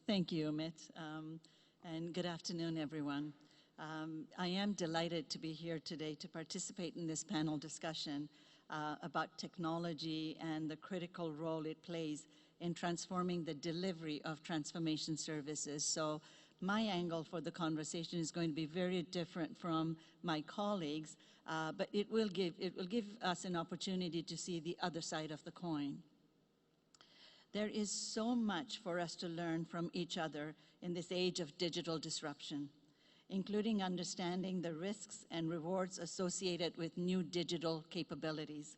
Thank you, Amit, and good afternoon, everyone. I am delighted to be here today to participate in this panel discussion about technology and the critical role it plays in transforming the delivery of transformation services. So my angle for the conversation is going to be very different from my colleagues, but it will give us an opportunity to see the other side of the coin. There is so much for us to learn from each other in this age of digital disruption, including understanding the risks and rewards associated with new digital capabilities.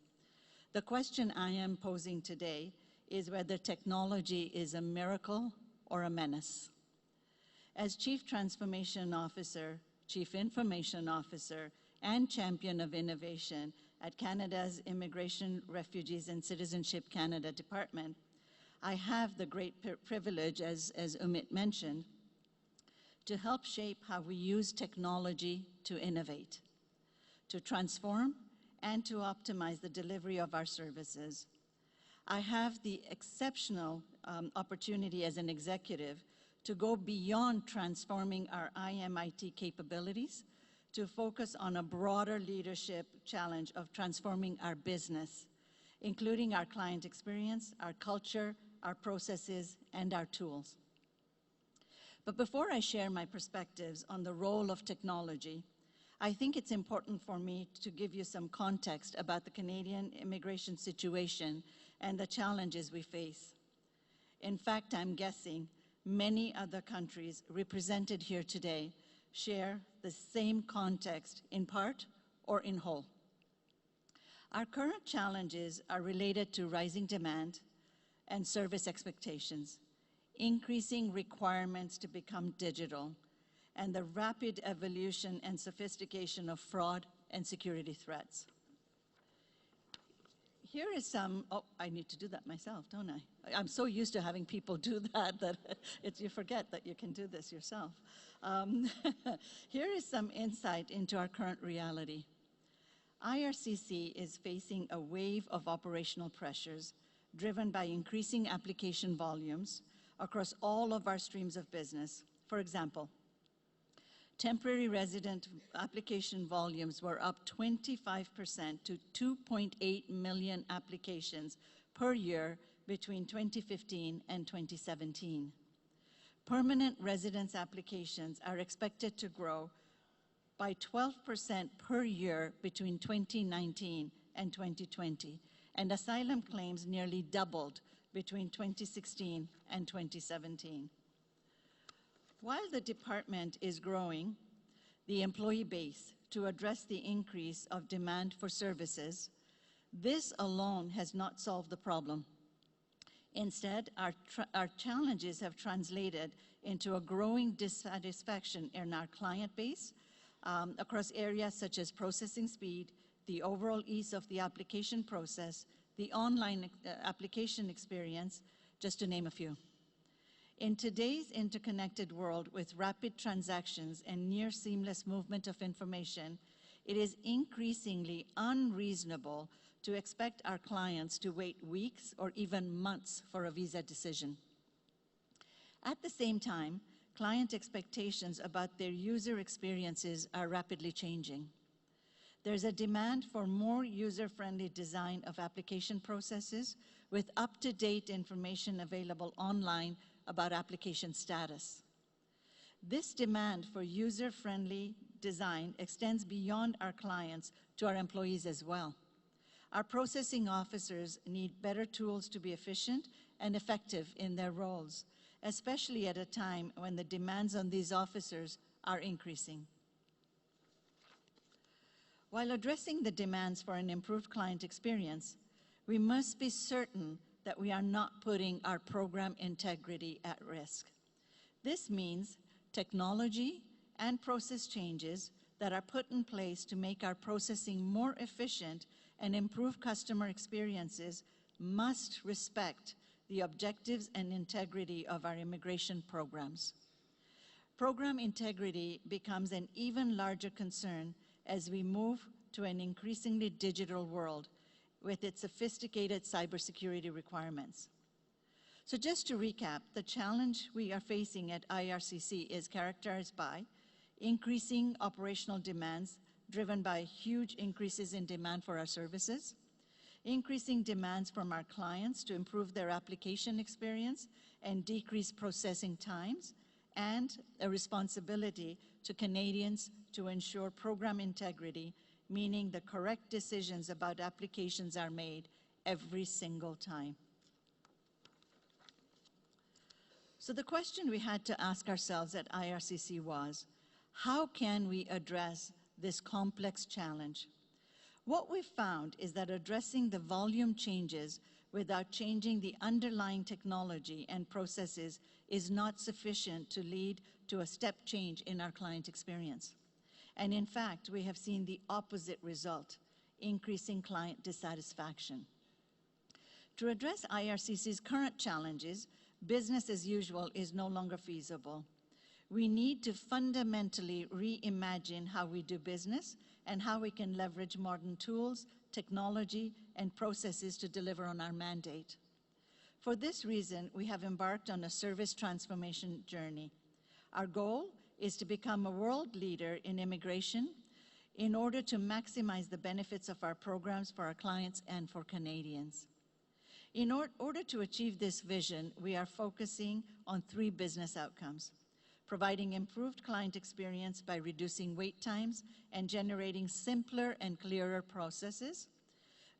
The question I am posing today is whether technology is a miracle or a menace. As Chief Transformation Officer, Chief Information Officer, and Champion of Innovation at Canada's Immigration, Refugees, and Citizenship Canada Department, I have the great privilege, as Umit mentioned, to help shape how we use technology to innovate, to transform, and to optimize the delivery of our services. I have the exceptional opportunity as an executive to go beyond transforming our IMIT capabilities to focus on a broader leadership challenge of transforming our business, including our client experience, our culture, our processes, and our tools. But before I share my perspectives on the role of technology, I think it's important for me to give you some context about the Canadian immigration situation and the challenges we face. In fact, I'm guessing many other countries represented here today share the same context in part or in whole. Our current challenges are related to rising demand and service expectations, increasing requirements to become digital, and the rapid evolution and sophistication of fraud and security threats. Here is some, oh, I need to do that myself, don't I? I'm so used to having people do that you forget that you can do this yourself. Here is some insight into our current reality. IRCC is facing a wave of operational pressures driven by increasing application volumes across all of our streams of business. For example, temporary resident application volumes were up 25% to 2.8 million applications per year between 2015 and 2017. Permanent residence applications are expected to grow by 12% per year between 2019 and 2020, and asylum claims nearly doubled between 2016 and 2017. While the department is growing the employee base to address the increase of demand for services, this alone has not solved the problem. Instead, our challenges have translated into a growing dissatisfaction in our client base across areas such as processing speed, the overall ease of the application process, the online application experience, just to name a few. In today's interconnected world with rapid transactions and near seamless movement of information, it is increasingly unreasonable to expect our clients to wait weeks or even months for a visa decision. At the same time, client expectations about their user experiences are rapidly changing. There's a demand for more user-friendly design of application processes with up-to-date information available online about application status. This demand for user-friendly design extends beyond our clients to our employees as well. Our processing officers need better tools to be efficient and effective in their roles, especially at a time when the demands on these officers are increasing. While addressing the demands for an improved client experience, we must be certain that we are not putting our program integrity at risk. This means technology and process changes that are put in place to make our processing more efficient and improve customer experiences must respect the objectives and integrity of our immigration programs. Program integrity becomes an even larger concern as we move to an increasingly digital world with its sophisticated cybersecurity requirements. So just to recap, the challenge we are facing at IRCC is characterized by increasing operational demands driven by huge increases in demand for our services, increasing demands from our clients to improve their application experience and decrease processing times, and a responsibility to Canadians to ensure program integrity, meaning the correct decisions about applications are made every single time. So the question we had to ask ourselves at IRCC was, how can we address this complex challenge? What we found is that addressing the volume changes without changing the underlying technology and processes is not sufficient to lead to a step change in our client experience. And in fact, we have seen the opposite result, increasing client dissatisfaction. To address IRCC's current challenges, business as usual is no longer feasible. We need to fundamentally reimagine how we do business and how we can leverage modern tools, technology, and processes to deliver on our mandate. For this reason, we have embarked on a service transformation journey. Our goal is to become a world leader in immigration in order to maximize the benefits of our programs for our clients and for Canadians. In order to achieve this vision, we are focusing on 3 business outcomes: providing improved client experience by reducing wait times and generating simpler and clearer processes,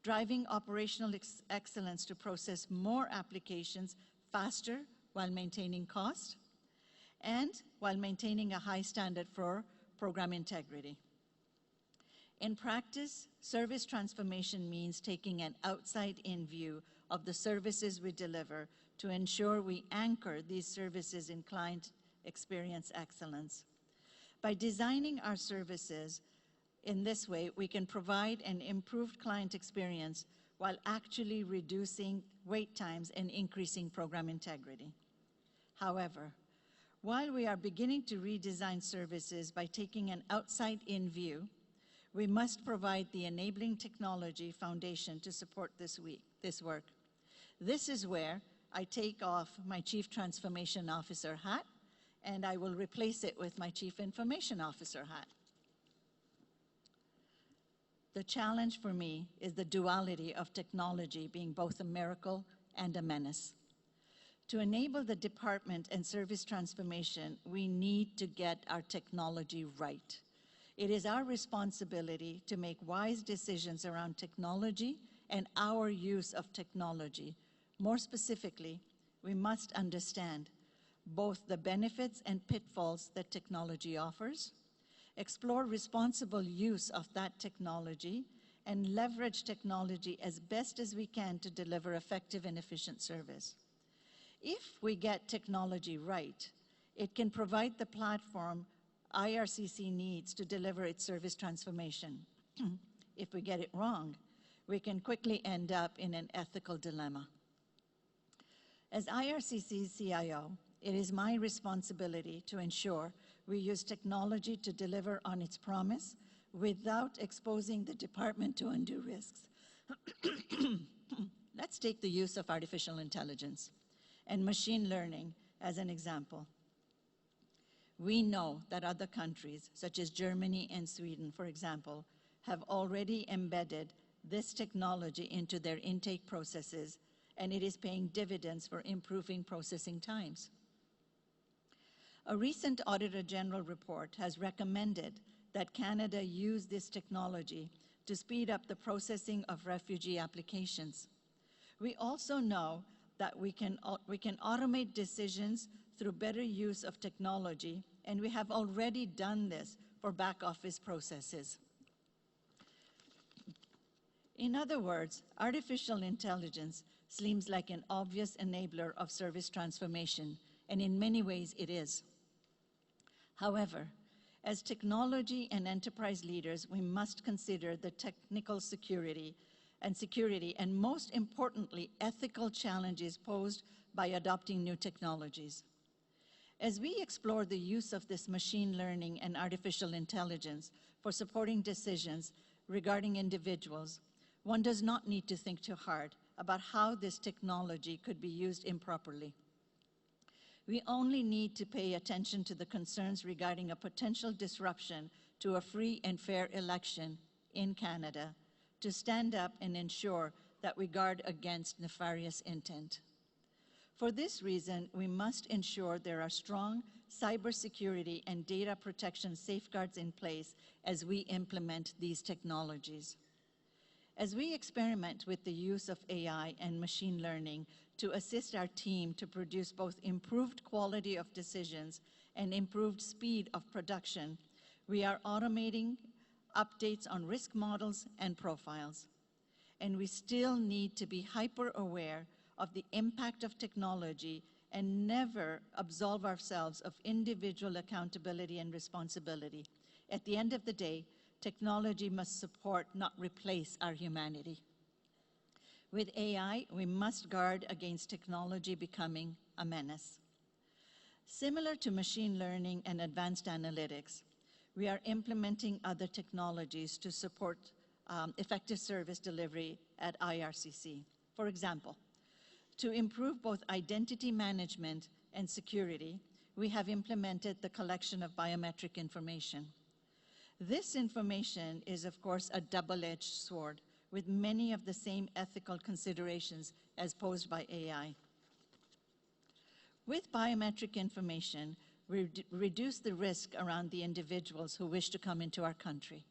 driving operational excellence to process more applications faster while maintaining cost, and while maintaining a high standard for program integrity. In practice, service transformation means taking an outside-in view of the services we deliver to ensure we anchor these services in client experience excellence. By designing our services in this way, we can provide an improved client experience while actually reducing wait times and increasing program integrity. However, while we are beginning to redesign services by taking an outside-in view, we must provide the enabling technology foundation to support this work. This is where I take off my Chief Transformation Officer hat, and I will replace it with my Chief Information Officer hat. The challenge for me is the duality of technology being both a miracle and a menace. To enable the department and service transformation, we need to get our technology right. It is our responsibility to make wise decisions around technology and our use of technology. More specifically, we must understand both the benefits and pitfalls that technology offers, explore responsible use of that technology, and leverage technology as best as we can to deliver effective and efficient service. If we get technology right, it can provide the platform IRCC needs to deliver its service transformation. If we get it wrong, we can quickly end up in an ethical dilemma. As IRCC's CIO, it is my responsibility to ensure we use technology to deliver on its promise without exposing the department to undue risks. Let's take the use of artificial intelligence and machine learning as an example. We know that other countries, such as Germany and Sweden, for example, have already embedded this technology into their intake processes, and it is paying dividends for improving processing times. A recent Auditor General report has recommended that Canada use this technology to speed up the processing of refugee applications. We also know that we can automate decisions through better use of technology, and we have already done this for back office processes. In other words, artificial intelligence seems like an obvious enabler of service transformation, and in many ways it is. However, as technology and enterprise leaders, we must consider the technical security, and most importantly, ethical challenges posed by adopting new technologies. As we explore the use of this machine learning and artificial intelligence for supporting decisions regarding individuals, one does not need to think too hard about how this technology could be used improperly. We only need to pay attention to the concerns regarding a potential disruption to a free and fair election in Canada to stand up and ensure that we guard against nefarious intent. For this reason, we must ensure there are strong cybersecurity and data protection safeguards in place as we implement these technologies. As we experiment with the use of AI and machine learning to assist our team to produce both improved quality of decisions and improved speed of production, we are automating updates on risk models and profiles. And we still need to be hyper-aware of the impact of technology and never absolve ourselves of individual accountability and responsibility. At the end of the day, technology must support, not replace, our humanity. With AI, we must guard against technology becoming a menace. Similar to machine learning and advanced analytics, we are implementing other technologies to support effective service delivery at IRCC. For example, to improve both identity management and security, we have implemented the collection of biometric information. This information is, of course, a double-edged sword with many of the same ethical considerations as posed by AI. With biometric information, we reduce the risk around the individuals who wish to come into our country.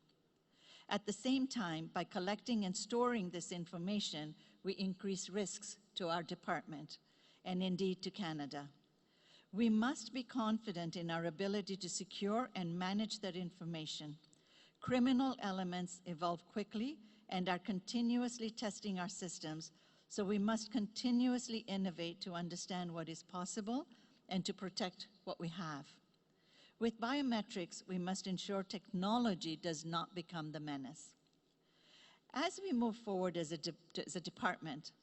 At the same time, by collecting and storing this information, we increase risks to our department and indeed to Canada. We must be confident in our ability to secure and manage that information. Criminal elements evolve quickly and are continuously testing our systems, so we must continuously innovate to understand what is possible and to protect what we have. With biometrics, we must ensure technology does not become the menace. As we move forward as a department,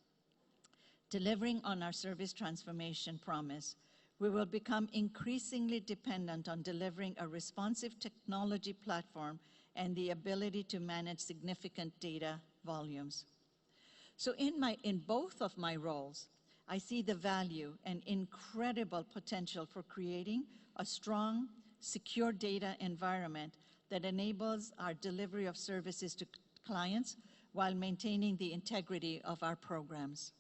delivering on our service transformation promise, we will become increasingly dependent on delivering a responsive technology platform and the ability to manage significant data volumes. So in both of my roles, I see the value and incredible potential for creating a strong, secure data environment that enables our delivery of services to clients while maintaining the integrity of our programs.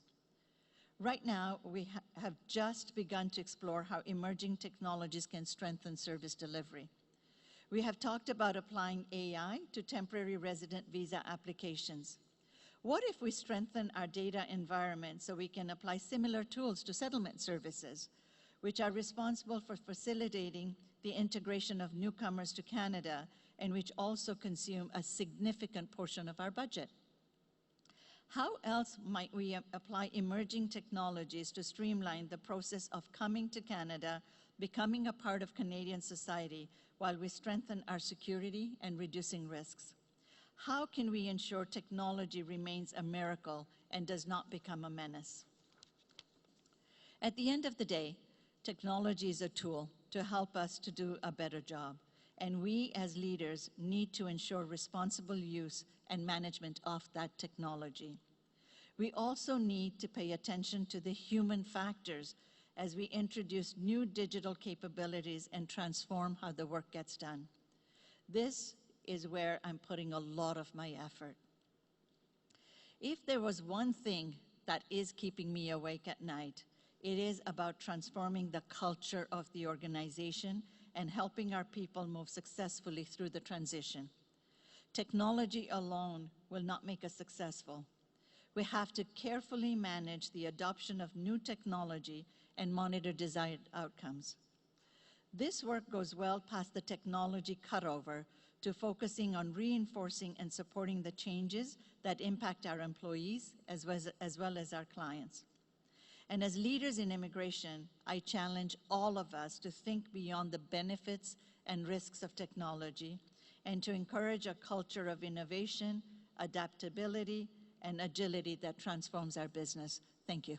Right now, we have just begun to explore how emerging technologies can strengthen service delivery. We have talked about applying AI to temporary resident visa applications. What if we strengthen our data environment so we can apply similar tools to settlement services, which are responsible for facilitating the integration of newcomers to Canada and which also consume a significant portion of our budget? How else might we apply emerging technologies to streamline the process of coming to Canada, becoming a part of Canadian society, while we strengthen our security and reducing risks? How can we ensure technology remains a miracle and does not become a menace? At the end of the day, technology is a tool to help us to do a better job, and we as leaders need to ensure responsible use and management of that technology. We also need to pay attention to the human factors as we introduce new digital capabilities and transform how the work gets done. This is where I'm putting a lot of my effort. If there was one thing that is keeping me awake at night, it is about transforming the culture of the organization and helping our people move successfully through the transition. Technology alone will not make us successful. We have to carefully manage the adoption of new technology and monitor desired outcomes. This work goes well past the technology cutover to focusing on reinforcing and supporting the changes that impact our employees as well as our clients. And as leaders in immigration, I challenge all of us to think beyond the benefits and risks of technology and to encourage a culture of innovation, adaptability, and agility that transforms our business. Thank you.